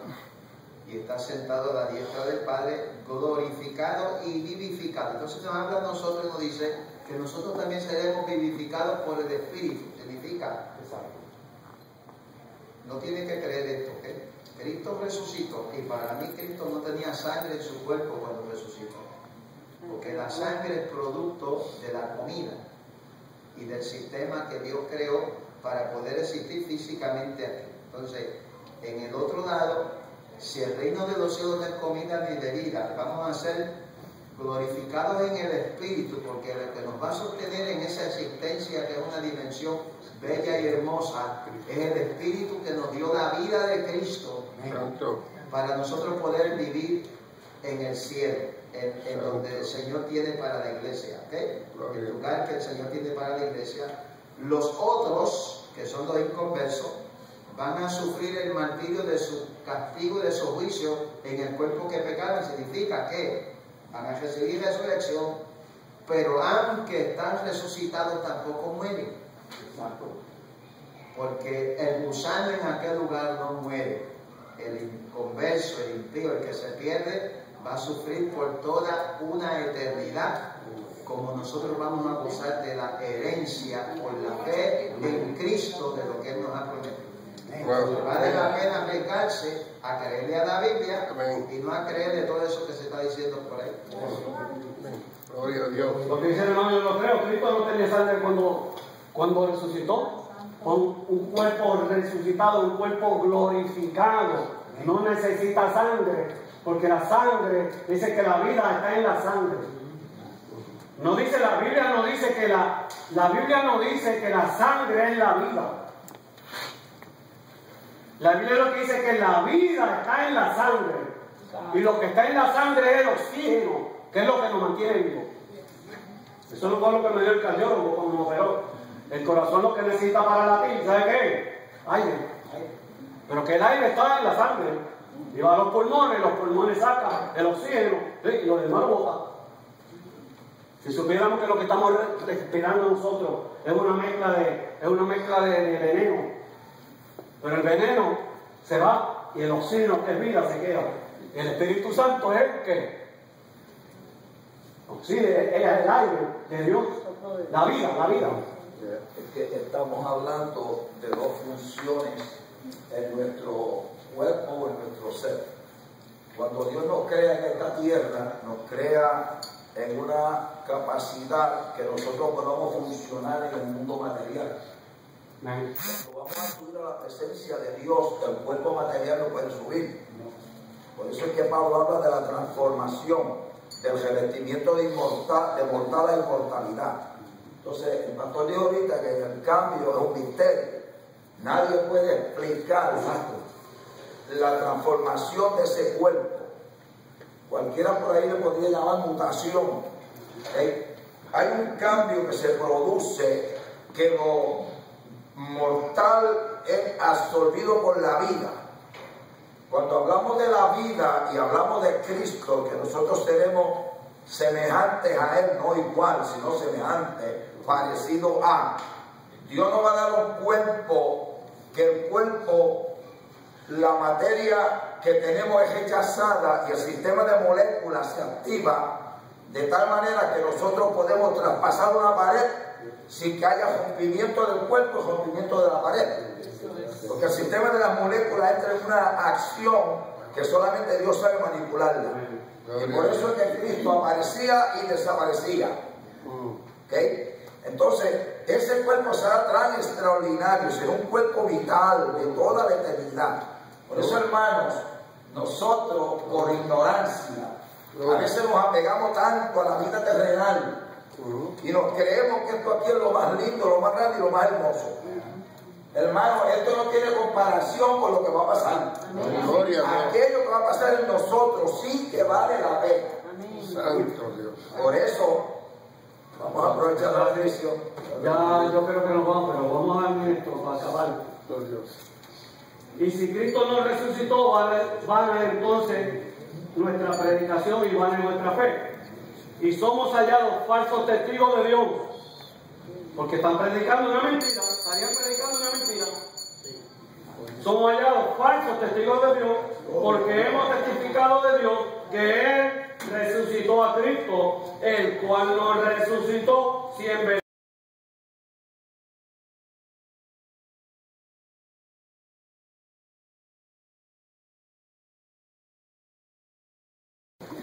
y está sentado a la diestra del Padre, glorificado y vivificado. Entonces nos habla a nosotros y nos dice que nosotros también seremos vivificados por el Espíritu. Significa, no tiene que creer esto, ¿ok? Cristo resucitó y para mí Cristo no tenía sangre en su cuerpo cuando resucitó, porque la sangre es producto de la comida y del sistema que Dios creó para poder existir físicamente aquí. Entonces, en el otro lado, si el reino de los cielos no es comida ni bebida, vamos a ser glorificados en el Espíritu, porque lo que nos va a sostener en esa existencia, que es una dimensión bella y hermosa, es el Espíritu que nos dio la vida de Cristo para nosotros poder vivir en el cielo, en donde el Señor tiene para la iglesia, ¿okay? El lugar que el Señor tiene para la iglesia. Los otros, que son los inconversos, van a sufrir el martirio de su castigo y de su juicio en el cuerpo que pecaron. Significa que van a recibir resurrección, pero aunque están resucitados tampoco mueren. Porque el gusano en aquel lugar no muere. El inconverso, el impío, el que se pierde, va a sufrir por toda una eternidad, como nosotros vamos a gozar de la herencia por la fe en Cristo de lo que Él nos ha prometido. Vale la pena arriesgarse a creerle a la Biblia y no a creerle todo eso que se está diciendo por ahí. Gloria a Dios. Lo que dice el hermano, yo lo creo. Cristo no tenía sangre cuando resucitó. Con un cuerpo resucitado, un cuerpo glorificado. No necesita sangre, porque la sangre dice que la vida está en la sangre. No dice la Biblia, no dice que la Biblia no dice que la sangre es la vida. La Biblia lo que dice es que la vida está en la sangre. Y lo que está en la sangre es el oxígeno, que es lo que nos mantiene vivos. Eso no fue lo que me dio el cardiólogo cuando me operó. El corazón lo que necesita para latir, ¿sabe qué? Aire. Pero que el aire está en la sangre. Y va a los pulmones sacan el oxígeno, ¿sí? Y lo demás lo bota. Si supiéramos que lo que estamos respirando nosotros es una mezcla de veneno. Pero el veneno se va y el oxígeno, que es vida, se queda. El Espíritu Santo es el que oxígeno, es el aire de Dios, la vida. Es que estamos hablando de dos funciones en nuestro cuerpo o en nuestro ser. Cuando Dios nos crea en esta tierra, nos crea en una capacidad que nosotros podamos funcionar en el mundo material. Cuando vamos a subir a la presencia de Dios, el cuerpo material no puede subir. Por eso es que Pablo habla de la transformación, del revestimiento de mortal a inmortalidad. Entonces, el pastor dijo ahorita que el cambio es un misterio. Nadie puede explicar la transformación de ese cuerpo. Cualquiera por ahí le podría llamar mutación. Hay un cambio que se produce, que lo mortal es absorbido por la vida. Cuando hablamos de la vida y hablamos de Cristo, que nosotros seremos semejantes a Él, no igual, sino semejantes, parecido a. Dios nos va a dar un cuerpo, que el cuerpo, la materia que tenemos es rechazada y el sistema de moléculas se activa de tal manera que nosotros podemos traspasar una pared sin que haya rompimiento del cuerpo y rompimiento de la pared. Porque el sistema de las moléculas entra en una acción que solamente Dios sabe manipularla. Y por eso es que Cristo aparecía y desaparecía. Entonces, ese cuerpo será tan extraordinario, será un cuerpo vital de toda la eternidad. Por eso, hermanos, nosotros por ignorancia a veces nos apegamos tanto a la vida terrenal y nos creemos que esto aquí es lo más lindo, lo más grande y lo más hermoso. Hermano, esto no tiene comparación con lo que va a pasar. Aquello que va a pasar en nosotros sí que vale la pena. Santo Dios. Por eso vamos a aprovechar la bendición. Ya yo creo que nos vamos, pero vamos a dar esto para acabar. Y si Cristo no resucitó, vale entonces nuestra predicación y vale nuestra fe. Y somos hallados falsos testigos de Dios, porque están predicando una mentira, estarían predicando una mentira. somos hallados falsos testigos de Dios, porque hemos testificado de Dios que Él resucitó a Cristo, el cual nos resucitó si en verdad.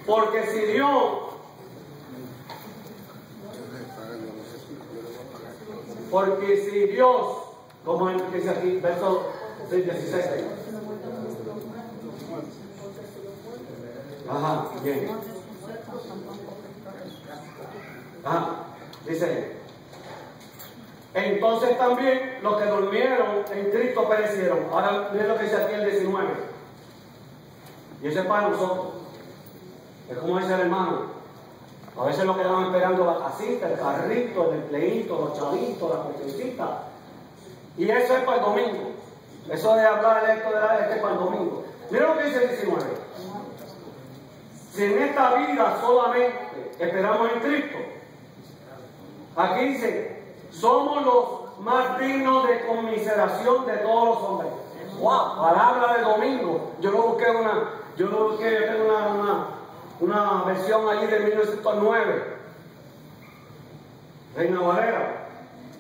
Porque si Dios, como dice aquí, verso 16. Ajá, bien. Ajá, dice. Entonces también los que durmieron en Cristo perecieron. Ahora miren lo que dice aquí el 19. Y ese es para nosotros. Es como dice el hermano. A veces lo quedaban esperando la casita, el carrito, el empleito, los chavitos, la cuestioncita. Y eso es para el domingo. Eso de hablar esto de la es para el domingo. Miren lo que dice el 19. Si en esta vida solamente esperamos en Cristo, aquí dice, somos los más dignos de conmiseración de todos los hombres. ¡Wow! Palabra de domingo. Yo tengo una versión allí de 1909. Reina Valera,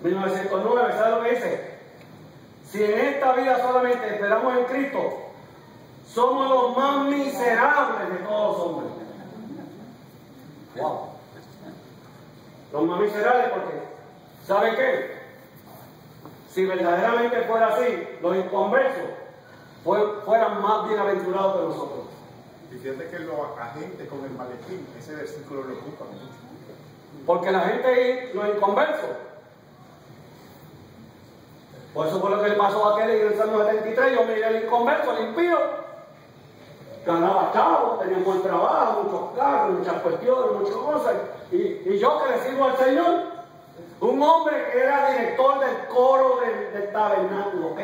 1909. ¿Sabe lo que dice? Si en esta vida solamente esperamos en Cristo, somos los más miserables de todos los hombres. ¡Wow! Los más miserables porque, ¿sabe qué? Si verdaderamente fuera así, los inconversos fueran más bienaventurados que nosotros. Y fíjate que los agentes con el maletín, ese versículo lo ocupa mucho. Porque la gente, los inconversos. Por eso fue lo que le pasó a aquel en el Salmo 73. Yo miré el inconverso, el impío. Ganaba chavos, tenía un buen trabajo, muchos carros, muchas cuestiones, muchas cosas. Y yo que le sirvo al Señor, un hombre que era director del coro del tabernáculo,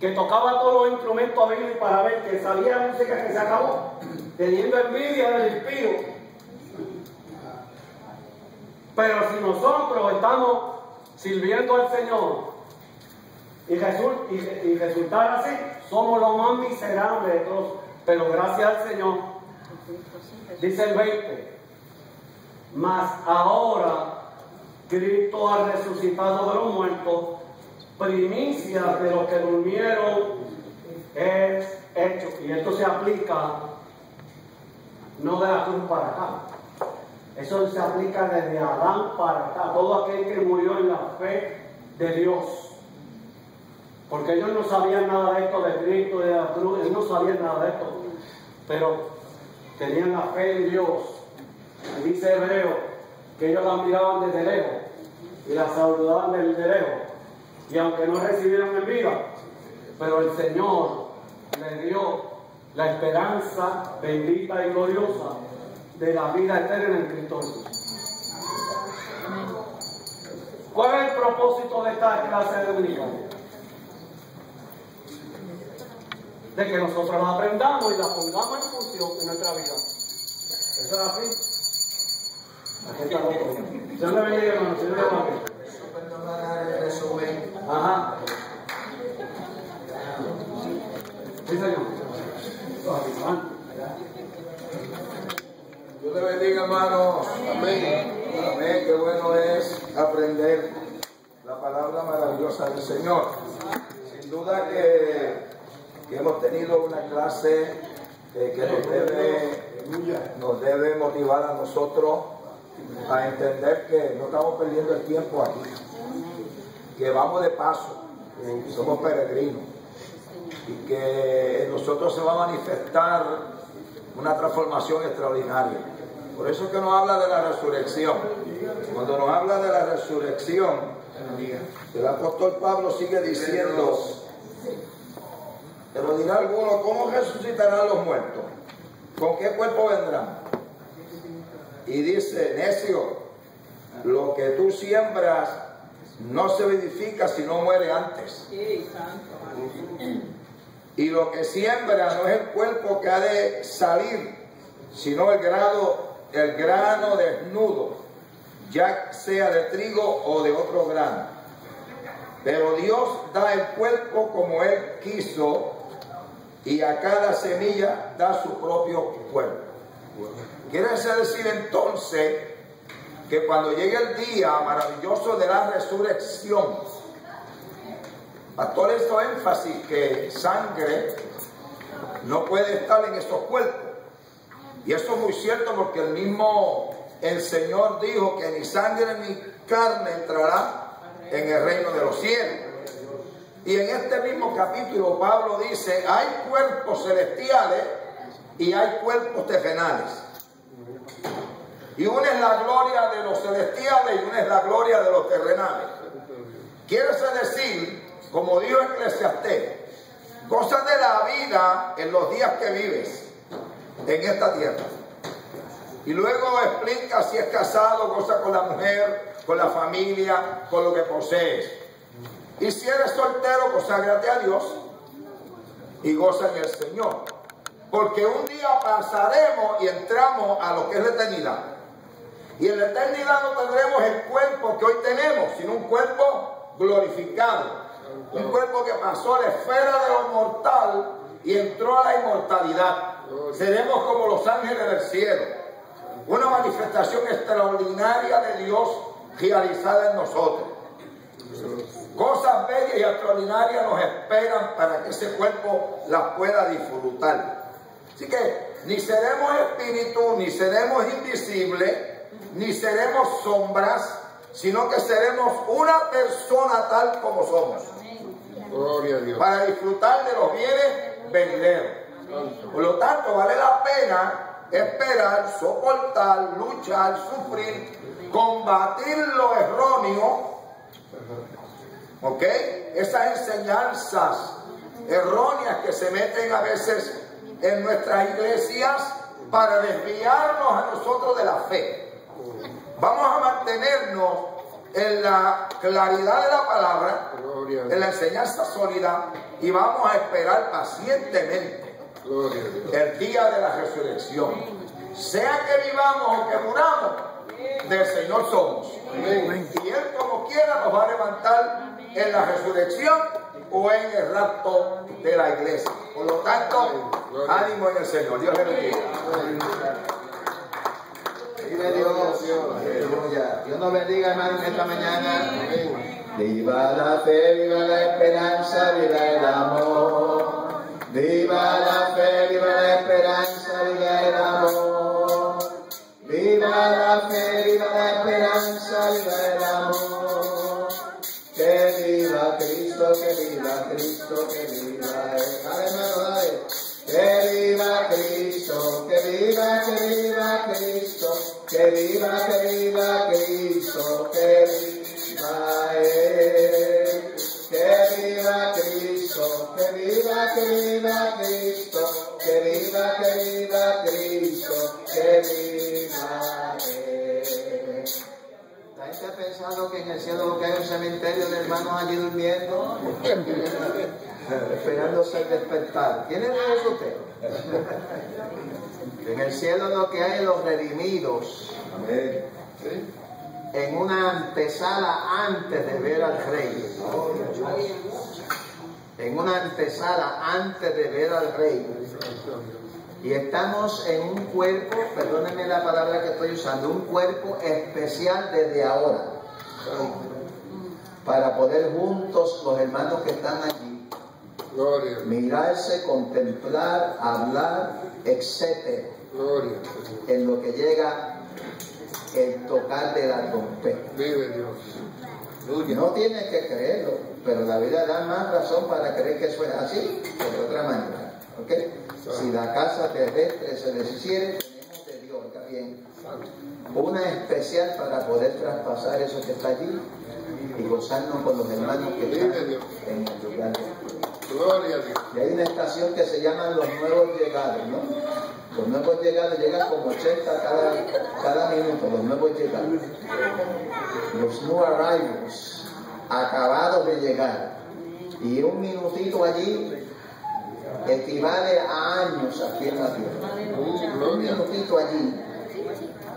que tocaba todos los instrumentos a y para ver que salía la música que se acabó, teniendo envidia del impío. Pero si nosotros estamos sirviendo al Señor y resultar así, somos los más miserables de todos. Pero gracias al Señor, dice el 20, mas ahora Cristo ha resucitado de los muertos, primicia de los que durmieron es hecho. Y esto se aplica no de la cruz para acá. Eso se aplica desde Adán para acá. Todo aquel que murió en la fe de Dios. Porque ellos no sabían nada de esto de Cristo, de la cruz. Ellos no sabían nada de esto. Pero tenían la fe en Dios. Y dice Hebreo que ellos la miraban desde lejos y la saludaban desde lejos. Y aunque no recibieron en vida, pero el Señor le dio la esperanza bendita y gloriosa de la vida eterna en Cristo Jesús. ¿Cuál es el propósito de esta clase de dominical? De que nosotros la aprendamos y la pongamos en función en nuestra vida. ¿Eso es así? Aquí está otro. Dios le bendiga, hermano. Dios le bendiga. Resumen. Ajá. Sí, señor. Dios le bendiga, hermanos. Amén. Amén. Qué bueno es aprender la palabra maravillosa del Señor. Sin duda que hemos tenido una clase que nos debe motivar a nosotros a entender que no estamos perdiendo el tiempo aquí, que vamos de paso, que somos peregrinos y que en nosotros se va a manifestar una transformación extraordinaria. Por eso es que nos habla de la resurrección. Cuando nos habla de la resurrección, el apóstol Pablo sigue diciendo, pero dirá alguno, ¿cómo resucitarán los muertos? ¿Con qué cuerpo vendrán? Y dice, necio, lo que tú siembras no se vivifica si no muere antes. Y lo que siembra no es el cuerpo que ha de salir, sino el grano desnudo, ya sea de trigo o de otro grano. Pero Dios da el cuerpo como Él quiso y a cada semilla da su propio cuerpo. Quiere decir entonces que cuando llegue el día maravilloso de la resurrección, pastor hizo énfasis que sangre no puede estar en esos cuerpos. Y eso es muy cierto porque el Señor dijo que ni sangre ni carne entrará en el reino de los cielos. Y en este mismo capítulo Pablo dice, hay cuerpos celestiales y hay cuerpos terrenales. Y una es la gloria de los celestiales y una es la gloria de los terrenales. Quiere decir, como dijo Eclesiastés, cosas de la vida en los días que vives en esta tierra. Y luego explica si es casado, goza con la mujer, con la familia, con lo que posees. Y si eres soltero, conságrate a Dios y goza en el Señor. Porque un día pasaremos y entramos a lo que es la eternidad. Y en la eternidad no tendremos el cuerpo que hoy tenemos, sino un cuerpo glorificado. Un cuerpo que pasó a la esfera de lo mortal y entró a la inmortalidad. Seremos como los ángeles del cielo. Una manifestación extraordinaria de Dios realizada en nosotros. Cosas bellas y extraordinarias nos esperan para que ese cuerpo las pueda disfrutar. Así que ni seremos espíritu, ni seremos invisibles, ni seremos sombras, sino que seremos una persona tal como somos. Gloria a Dios. Para disfrutar de los bienes venideros. Por lo tanto, vale la pena esperar, soportar, luchar, sufrir, combatir lo erróneo. ¿Ok? Esas enseñanzas erróneas que se meten a veces en nuestras iglesias para desviarnos a nosotros de la fe. Vamos a mantenernos en la claridad de la palabra, en la enseñanza sólida, y vamos a esperar pacientemente el día de la resurrección. Sea que vivamos o que muramos, del Señor somos. Y Él como quiera nos va a levantar en la resurrección o en el rapto de la iglesia. Por lo tanto, ánimo en el Señor. Dios le bendiga. Vive Dios. Aleluya. Dios nos bendiga, hermano, en esta mañana. Viva la fe, viva la esperanza, viva el amor. Viva la fe, viva la esperanza, viva el amor. Viva la fe, viva la esperanza, viva el amor. Que viva Cristo, que viva Cristo, que viva Él. Dale, hermano, dale. Que viva Cristo, que viva Cristo, que viva Cristo, que viva Él. Que viva Cristo, que viva Cristo, que viva Cristo, que viva Él. La gente ha pensado que en el cielo lo que hay un cementerio de hermanos allí durmiendo, esperando ser despertados. ¿Tiene eso usted? En el cielo lo que hay es los redimidos. En una antesala antes de ver al Rey. En una antesala antes de ver al Rey. Y estamos en un cuerpo, perdónenme la palabra que estoy usando, un cuerpo especial desde ahora. Para poder juntos, los hermanos que están allí, mirarse, contemplar, hablar, etc. En lo que llega el tocar de la trompeta. No tienes que creerlo, pero la vida da más razón para creer que eso es así que de otra manera. ¿Okay? Si la casa terrestre se deshiciere, tenemos de Dios, está bien, una especial para poder traspasar eso que está allí y gozarnos con los hermanos que están en el lugar. Y hay una estación que se llama Los Nuevos Llegados, ¿no? Los nuevos llegados llegan como 80 cada minuto, los nuevos llegados. Los new arrivals, acabados de llegar. Y un minutito allí equivale a años aquí en la tierra. Un minutito allí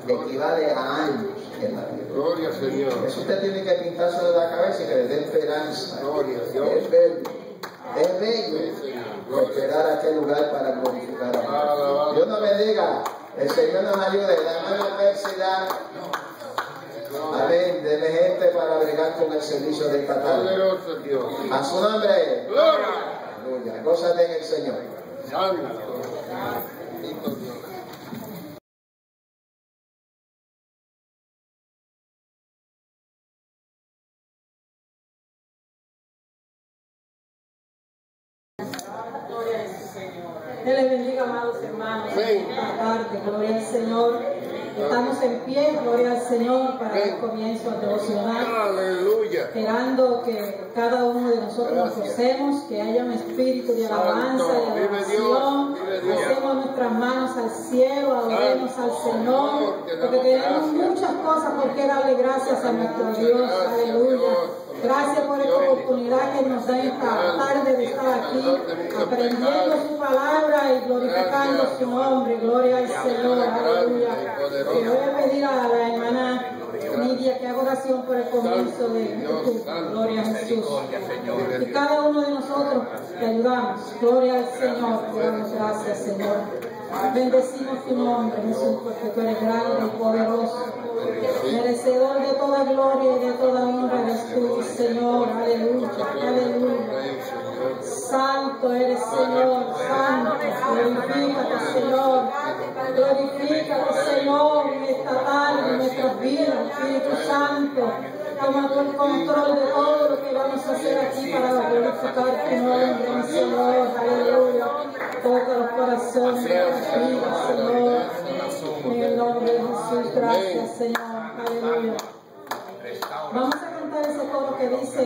equivale a años en la vida. Gloria al Señor. Eso usted tiene que pintarse de la cabeza y que le dé esperanza. Gloria a Dios. Es bello. Es bello esperar a aquel lugar para glorificar a Dios. Dios nos bendiga. El Señor nos ayude. La hermana Persia. Amén. Deme gente para bregar con el servicio de esta tarde. Poderoso Dios. A su nombre. Gloria. Aleluya. Gózate en el Señor. Santo. Bendito Dios. Dios les bendiga, amados hermanos. Amén. Esta tarde, gloria al Señor. Estamos en pie, gloria al Señor, para el comienzo del devocional. Aleluya. Esperando que cada uno de nosotros nos gocemos, que haya un espíritu de alabanza y Vive adoración. Dios, vive Dios. Hacemos nuestras manos al cielo, adoremos al Señor, porque tenemos muchas cosas por qué darle gracias a nuestro Dios. Aleluya. Gracias por esta oportunidad que nos da esta tarde de estar aquí, aprendiendo su palabra y glorificando su nombre. Gloria al Señor. Aleluya. Y voy a pedir a la hermana Nidia que haga oración por el comienzo de YouTube. Gloria a Jesús. Y cada uno de nosotros te ayudamos. Gloria al Señor. Te damos gracias, Señor. Bendecimos tu nombre, Jesús, porque tú eres grande y poderoso. Merecedor de toda gloria y de toda honra eres tú, Señor. Aleluya, aleluya. Santo eres, Señor, santo. Glorifícate, Señor. Glorifícate, Señor, en esta tarde, en nuestras vidas, Espíritu Santo. Toma tú el control de todo lo que vamos a hacer aquí para glorificar tu nombre, Señor. Aleluya. Toca los corazones de las vidas, Señor. En el nombre de Jesús, gracias, Señor. Aleluya. Vamos a cantar ese coro que dice: